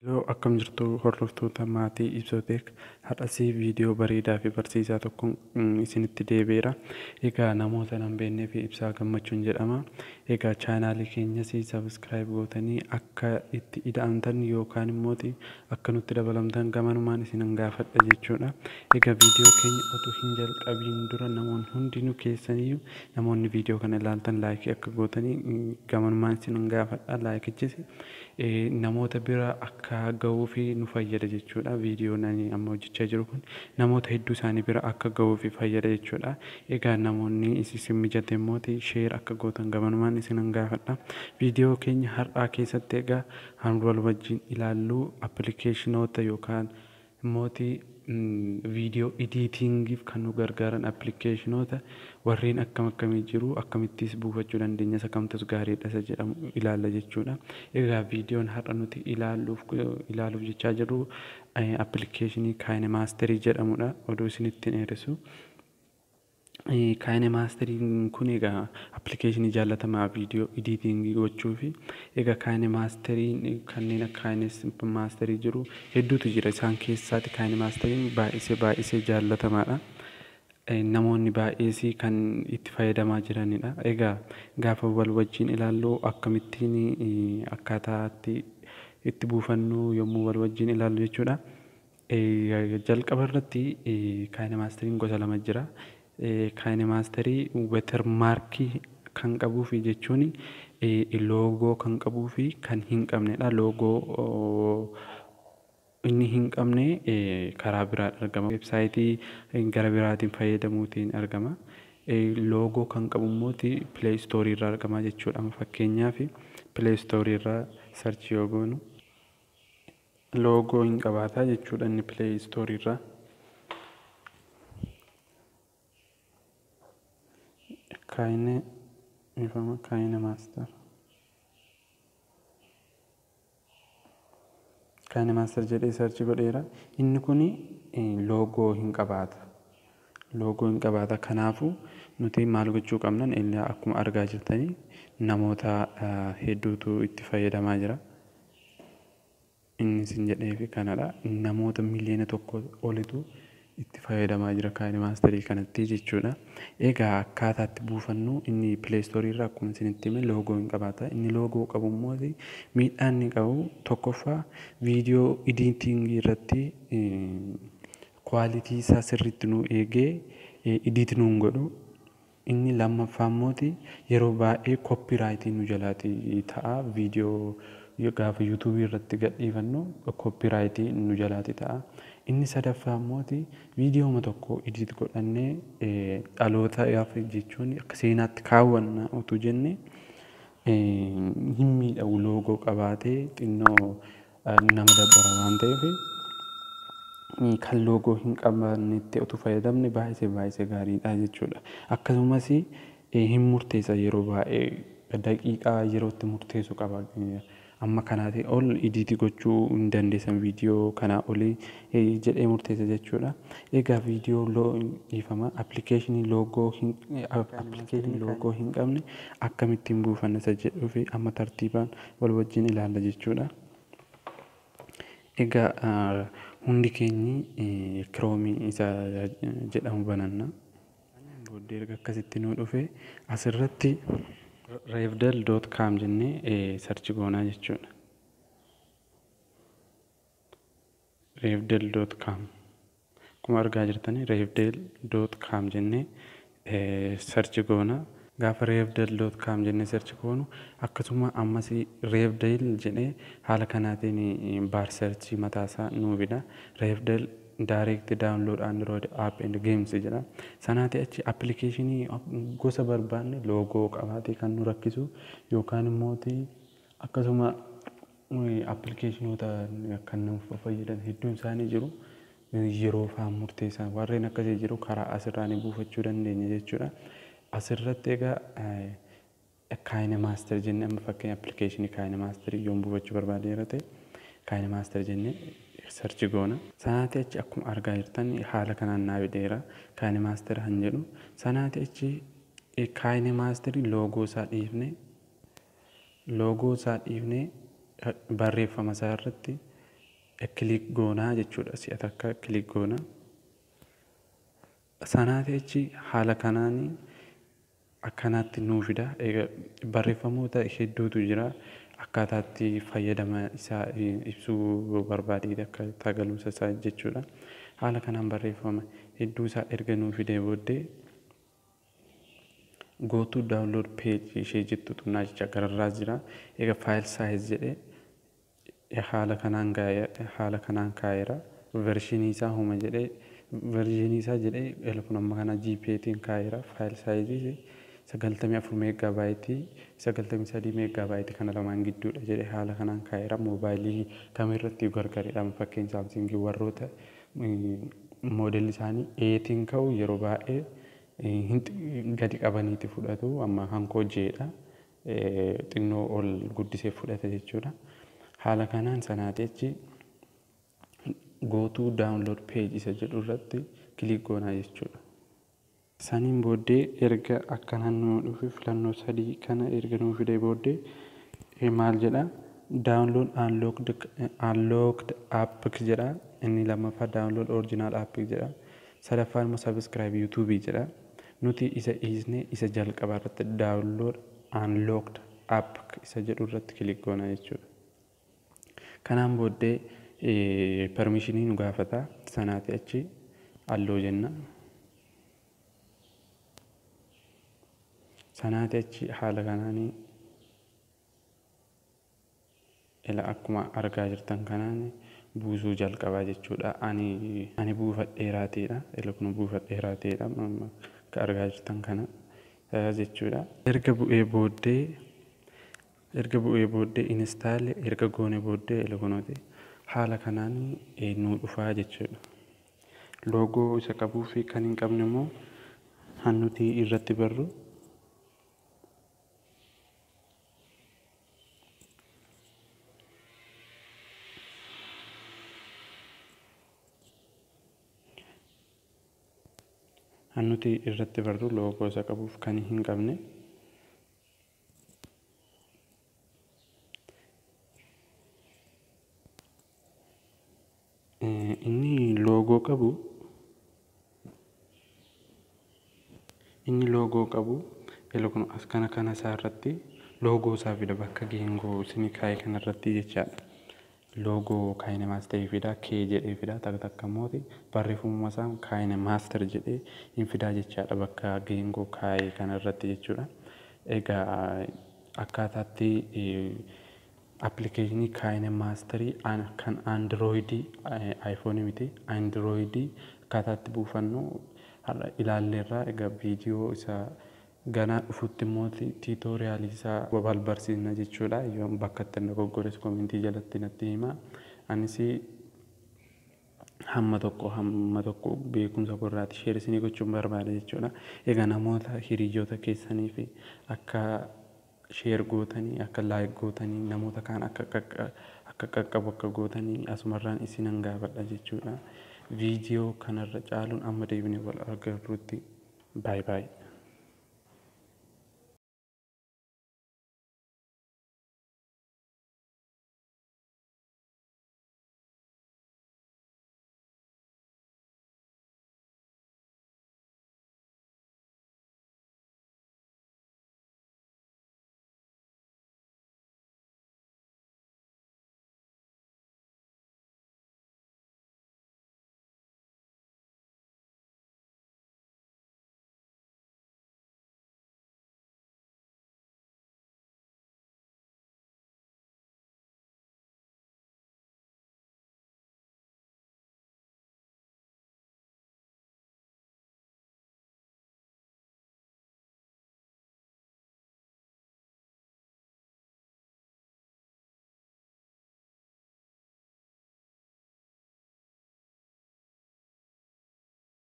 Yoo akkam jirtu hordoftoota maatii Ibsooteek har'asii viidiyoo bareedaa fi barsiisaa tokko isinitti deebi'eera. Egaa namoota hin beeknee fi Ibsaa Gammachuun jedhama. Egaa chaanaalii keenyas sabiskiraayib gootanii akka itti ida'amtan yookaan immoo akka nutti dabalamtan gamanumaan isin gaafadha jechuudha. Egaa viidiyoo keenya otoo hin jalqabiin dura namoonni hundinuu keessaniyyuu namoonni viidiyoo kana ilaaltan laayikii akka gootanii gamanumaan isin gaafadha. Laayikichis namoota bira akka ga'uu fi nu fayyada jechuudha. Viidiyoon ani amma hojjechaa jiru kun namoota hedduu isaanii bira akka ga'uu fi fayyada jechuudha. Egaa namoonni isin mijate immoo sheer akka gootan gamanumaan isin gaafadha. Viidiyoo keenya har'aa keessatti egaa wal wajjin ilaallu appilikeeshinoota yookaan immoo viidiyoo editingiif kan nu gargaaran appilikeeshinoota warreen akkamii jiru akkamittis buufachuu dandeenya isa kamtus gaariidha isa jedhamu ilaalla jechuudha. Egaa viidiyoon har'a nuti ilaaluuf jechaa jirru appilikeeshinii KineMaster jedhamudha. Oduu isinitti dheeressu. KineMaster kun egaa appilikeeshinii jaallatamaa viidiyoo editingii gochuu fi egaa KineMaster kanneen akka KineMaster jiru hedduutu jira. Isaan keessaatti KineMaster baay'isee jaallatamaadha. Namoonni baay'ees kan itti fayyadamaa jiranidha. Egaa gaafa wal wajjin ilaallu akkamittiin akkaataa itti buufannu yommuu wal wajjin ilaallu jechuudha. Jalqaba irratti KineMaster gosa lama jira. KineMaster weetermaarkii kan qabuu fi jechuun loogoo kan qabuu fi kan hin qabnedha. Loogoo inni hin qabne karaa biraan argama. Weebsaayitii gara biraatiin fayyadamuutiin argama. Loogoo kan qabu immoo Play Store irraa argama jechuudha. Fakkeenyaaf Play Store irraa sarchi yoo goonu loogoo hin qabaata jechuudha inni Play Store irraa. KineMaster jedhee sarchi godheera. Inni kun loogoo hin qabaata. Kanaafuu nuti maal gochuu qabna? Akkuma argaa jirtanii namoota hedduutu itti fayyadamaa jira. Inni isin jedheefi kanadha. Namoota miliyoona tokko olitu itti fayyadamaa jira KineMaster kanatti jechuudha. Egaa akkaataa itti buufannu inni Play Store irraa akkuma isinitti hime loogoo hin qabaata. Inni loogoo qabu immoo miidhaan inni qabu tokkoffaa viidiyoo editingii irratti kwaalitii isaa sirriitti nu eegee edit nuun godhu. Inni lammaffaa immoo yeroo baay'ee koppiraayitii nu jalaati ta'a. Viidiyoo gaafa yuutuubii irratti gadhiifannu koppiraayitii nu jalaati ta'a. Inni sadaffaa immoo viidiyooma tokko edit godhannee dhalootaaf jechuun akka seenaatti kaawwanna utuu jenne hin miidhagu. Loogoo qabaatee xinnoo nama dabbara waan ta'eef kan loogoo hin qabannetti utuu fayyadamne baay'isee gaariidha jechuudha. Akkasumas hin murteessa yeroo baay'ee daqiiqaa yerootti murteessu qaba. Amma kanaati ol editii gochuu hin dandeessan viidiyoo kanaa olii jedhee murteessa jechuudha. Egaa viidiyoo dhiifama appilikeeshinii loogoo hin qabne akkamittiin buufanna isa jedhuu fi amma tartiibaan wal wajjin ilaalla jechuudha. Egaa hundi keenyi kiroomii isa jedhamu bananna. Booddee erga akkasitti nu dhufe asirratti revdel.com jennee sarchi goonaa jechuudha. Revdel.com akkuma argaa jirtanii revdel.com jennee sarchi goona. Gaafa revdel.com jennee sarchi goonu akkasuma ammas revdel jedhee haala kanaatiin baar sarchi mataasaa nuu fida. Revdel direct download Android app and games jedha. Sanaati achi appilikeeshinii gosa barbaanne loogoo qabaatee kan nu rakkisu yookaan immoo akkasuma appilikeeshinoota kan nuuf fayyadan hedduun isaanii jiru. Yeroo fa'aa murteessan warreen akkasii jiru karaa asirraan buufachuu dandeenya jechuudha. Asirratti egaa KineMaster jennee amma fakkeenya appilikeeshinii KineMaster yoon buufachuu barbaadeera ta'e KineMaster jennee sarchi goona. Sanaati achi akkuma argaa jirtan haala kanaan naa fideera KineMaster kan jedhu. Sanaati achi KineMaster loogoo isaa dhiifne barreeffama isaa irratti kilik goonaa jechuudha. Si'a takka kilik goona. Sanaati achi haala kanaan akkanaatti nuu fida. Barreeffamoota hedduutu jira. Akkaataatti fayyadama isaa ibsuu barbaadee akka tagaluusa isaa jechuudha. Haala kanaan barreeffama hedduu isaa erga nuu fidee booddee go to download page ishee jettu tunnaa jecha gararraas jira. Egaa file size jedhee haala kanaan kaa'eera. Version isaa homa jedhee version isaa jedhee elfun amma kana GPT'n kaa'eera. File size 94 meegaabaaytii 93 meegaabaaytii kana lamaan gidduudha jedhee haala kanaan kaa'eera. Moobaayilii kamirratti gargaareedhaan fakkeenya Saamsingii warroota moodelli isaanii 8 ka'u yeroo baay'ee gadi qabaniiti fudhatu. Amma hankoo jeedha xinnoo ol guddisee fudhata jechuudha. Haala kanaan sanaati achi go to download page isa jedhu irratti kilik goonaa jechuudha. Saniin booddee erga akkanaan nuu dhufe filannoo 3 kana erga nuu fidee booddee maal jedha download unlocked apps jedha. Inni lammaffaa download original apps jedha. Sadaffaan immoo subscribe YouTube jedha. Nuti isa dhiisnee isa jalqabaa irratti download unlocked app isa jedhu irratti kilik goona jechuudha. Kanaan booddee permissionii nu gaafata. Sanaati achi alloo jenna. Sanaati achi haala kanaan akkuma argaa jirtan kanaan buusuu jalqabaa jechuudha. Ani buufadheeraateedha. Kun buufadheeraateedha. Akka argaa jirtan kana jechuudha. Erga bu'ee booddee install erga goone booddee kunooti haala kanaan nuu dhufaa jechuudha. Loogoo isa qabuu fi kan hin qabne immoo hannuti irratti barru loogoo isa qabuuf kan hin qabne inni loogoo qabu kun as kana isaa irratti loogoo isaa fida bakka geengoo isin kaa'e kana irratti jechaadha. Loogoo kaayine maasterii fida kee jedhee fida takka mooti barreeffamuma isaa kaayine maaster jedhee hin fidaa jechaadha bakka geengoo kaayee kana irratti jechuudha. Egaa akkaataatti applicationii kaayine maasterii kan androidii iPhone miti androidii akkaataatti buufannu ilaalleerra. Egaa viidiyoo isaa ganaa dhufutti immoo tiitoriyaalii isaa wal barsiisna jechuudha. Yoo bakka itti dogoggores komentii jalatti natti hima. Anis hamma tokko beekumsa korraati sheer isinii gochuun barbaada jechuudha. Egaa namoota hiriyoota keessanii fi akka sheer gootanii akka laayik gootanii namoota kaan akka qaqqabu akka gootanii asumarraan isinan gaafadha jechuudha. Viidiyoo kanarra caaluun amma deebinee wal agarruutti baay'ee.